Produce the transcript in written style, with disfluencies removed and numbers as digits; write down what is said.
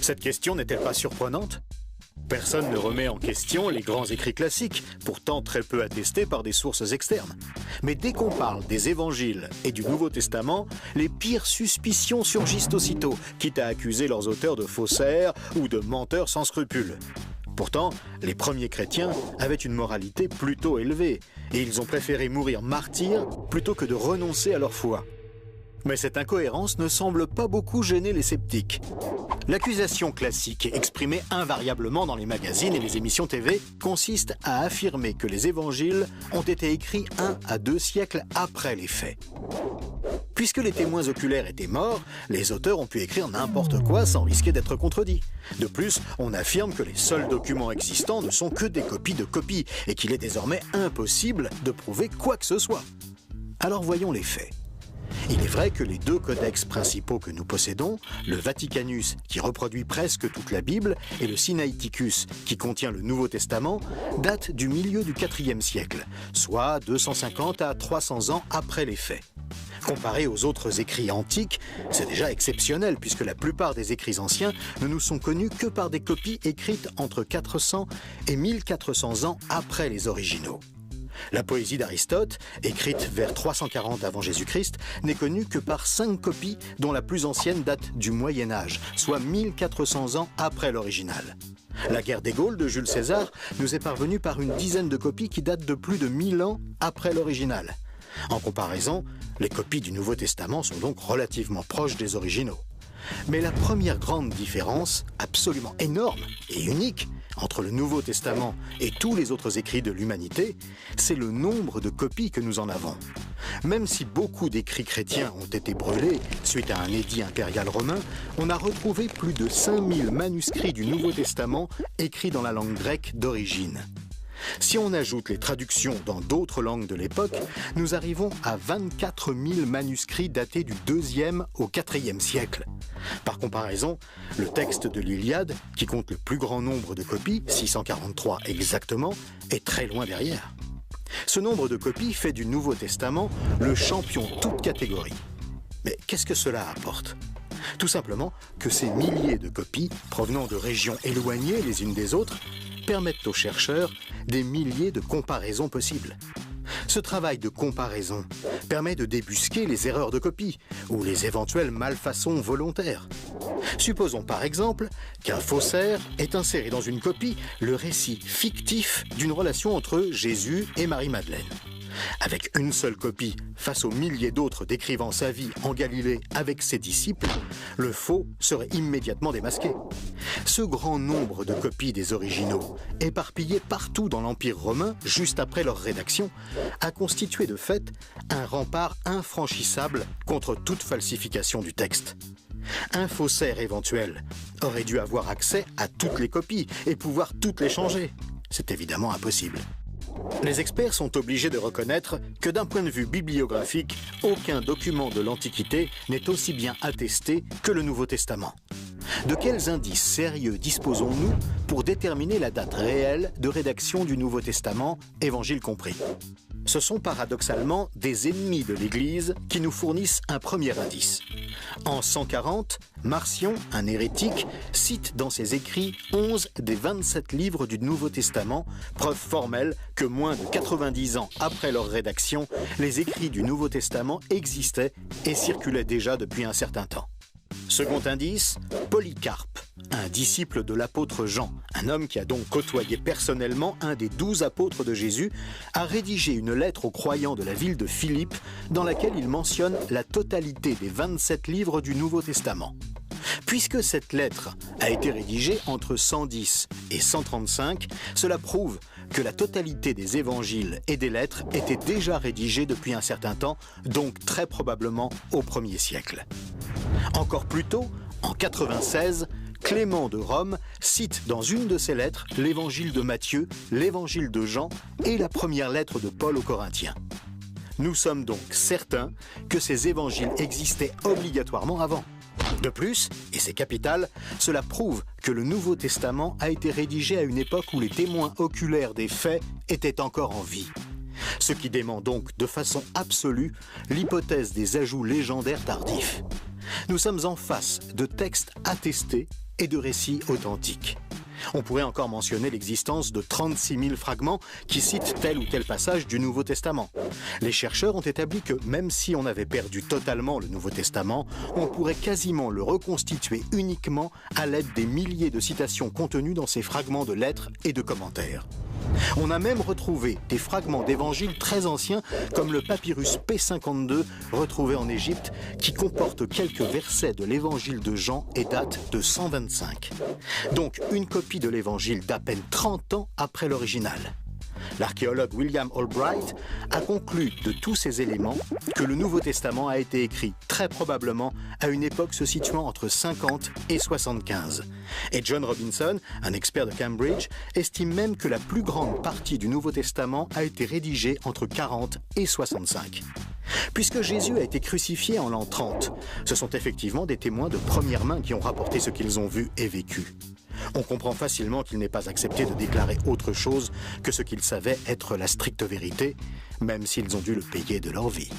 Cette question n'est-elle pas surprenante? Personne ne remet en question les grands écrits classiques, pourtant très peu attestés par des sources externes. Mais dès qu'on parle des évangiles et du Nouveau Testament, les pires suspicions surgissent aussitôt, quitte à accuser leurs auteurs de faussaires ou de menteurs sans scrupules. Pourtant, les premiers chrétiens avaient une moralité plutôt élevée, et ils ont préféré mourir martyrs plutôt que de renoncer à leur foi. Mais cette incohérence ne semble pas beaucoup gêner les sceptiques. L'accusation classique, exprimée invariablement dans les magazines et les émissions TV, consiste à affirmer que les évangiles ont été écrits 1 à 2 siècles après les faits. Puisque les témoins oculaires étaient morts, les auteurs ont pu écrire n'importe quoi sans risquer d'être contredits. De plus, on affirme que les seuls documents existants ne sont que des copies de copies et qu'il est désormais impossible de prouver quoi que ce soit. Alors voyons les faits. Il est vrai que les 2 codex principaux que nous possédons, le Vaticanus qui reproduit presque toute la Bible et le Sinaiticus qui contient le Nouveau Testament, datent du milieu du IVe siècle, soit 250 à 300 ans après les faits. Comparé aux autres écrits antiques, c'est déjà exceptionnel puisque la plupart des écrits anciens ne nous sont connus que par des copies écrites entre 400 et 1400 ans après les originaux. La poésie d'Aristote, écrite vers 340 avant Jésus-Christ, n'est connue que par 5 copies dont la plus ancienne date du Moyen Âge, soit 1400 ans après l'original. La guerre des Gaules de Jules César nous est parvenue par une dizaine de copies qui datent de plus de 1000 ans après l'original. En comparaison, les copies du Nouveau Testament sont donc relativement proches des originaux. Mais la première grande différence, absolument énorme et unique, entre le Nouveau Testament et tous les autres écrits de l'humanité, c'est le nombre de copies que nous en avons. Même si beaucoup d'écrits chrétiens ont été brûlés suite à un édit impérial romain, on a retrouvé plus de 5000 manuscrits du Nouveau Testament écrits dans la langue grecque d'origine. Si on ajoute les traductions dans d'autres langues de l'époque, nous arrivons à 24 000 manuscrits datés du 2e au 4e siècle. Par comparaison, le texte de l'Iliade, qui compte le plus grand nombre de copies, 643 exactement, est très loin derrière. Ce nombre de copies fait du Nouveau Testament le champion toute catégorie. Mais qu'est-ce que cela apporte ? Tout simplement que ces milliers de copies, provenant de régions éloignées les unes des autres, permettent aux chercheurs des milliers de comparaisons possibles. Ce travail de comparaison permet de débusquer les erreurs de copie ou les éventuelles malfaçons volontaires. Supposons par exemple qu'un faussaire ait inséré dans une copie le récit fictif d'une relation entre Jésus et Marie-Madeleine. Avec une seule copie, face aux milliers d'autres décrivant sa vie en Galilée avec ses disciples, le faux serait immédiatement démasqué. Ce grand nombre de copies des originaux, éparpillées partout dans l'Empire romain juste après leur rédaction, a constitué de fait un rempart infranchissable contre toute falsification du texte. Un faussaire éventuel aurait dû avoir accès à toutes les copies et pouvoir toutes les changer. C'est évidemment impossible. Les experts sont obligés de reconnaître que d'un point de vue bibliographique, aucun document de l'Antiquité n'est aussi bien attesté que le Nouveau Testament. De quels indices sérieux disposons-nous pour déterminer la date réelle de rédaction du Nouveau Testament, Évangiles compris ? Ce sont paradoxalement des ennemis de l'Église qui nous fournissent un premier indice. En 140, Marcion, un hérétique, cite dans ses écrits 11 des 27 livres du Nouveau Testament, preuve formelle que moins de 90 ans après leur rédaction, les écrits du Nouveau Testament existaient et circulaient déjà depuis un certain temps. Second indice, Polycarpe, un disciple de l'apôtre Jean, un homme qui a donc côtoyé personnellement un des 12 apôtres de Jésus, a rédigé une lettre aux croyants de la ville de Philippe dans laquelle il mentionne la totalité des 27 livres du Nouveau Testament. Puisque cette lettre a été rédigée entre 110 et 135, cela prouve que la totalité des évangiles et des lettres étaient déjà rédigées depuis un certain temps, donc très probablement au 1er siècle. Encore plus tôt, en 96, Clément de Rome cite dans une de ses lettres l'évangile de Matthieu, l'évangile de Jean et la première lettre de Paul aux Corinthiens. Nous sommes donc certains que ces évangiles existaient obligatoirement avant. De plus, et c'est capital, cela prouve que le Nouveau Testament a été rédigé à une époque où les témoins oculaires des faits étaient encore en vie. Ce qui dément donc de façon absolue l'hypothèse des ajouts légendaires tardifs. Nous sommes en face de textes attestés et de récits authentiques. On pourrait encore mentionner l'existence de 36 000 fragments qui citent tel ou tel passage du Nouveau Testament. Les chercheurs ont établi que même si on avait perdu totalement le Nouveau Testament, on pourrait quasiment le reconstituer uniquement à l'aide des milliers de citations contenues dans ces fragments de lettres et de commentaires. On a même retrouvé des fragments d'évangiles très anciens comme le papyrus P52 retrouvé en Égypte qui comporte quelques versets de l'évangile de Jean et date de 125. Donc une copie de l'évangile d'à peine 30 ans après l'original. L'archéologue William Albright a conclu de tous ces éléments que le Nouveau Testament a été écrit très probablement à une époque se situant entre 50 et 75. Et John Robinson, un expert de Cambridge, estime même que la plus grande partie du Nouveau Testament a été rédigée entre 40 et 65. Puisque Jésus a été crucifié en l'an 30, ce sont effectivement des témoins de première main qui ont rapporté ce qu'ils ont vu et vécu. On comprend facilement qu'il n'est pas accepté de déclarer autre chose que ce qu'ils savaient être la stricte vérité, même s'ils ont dû le payer de leur vie.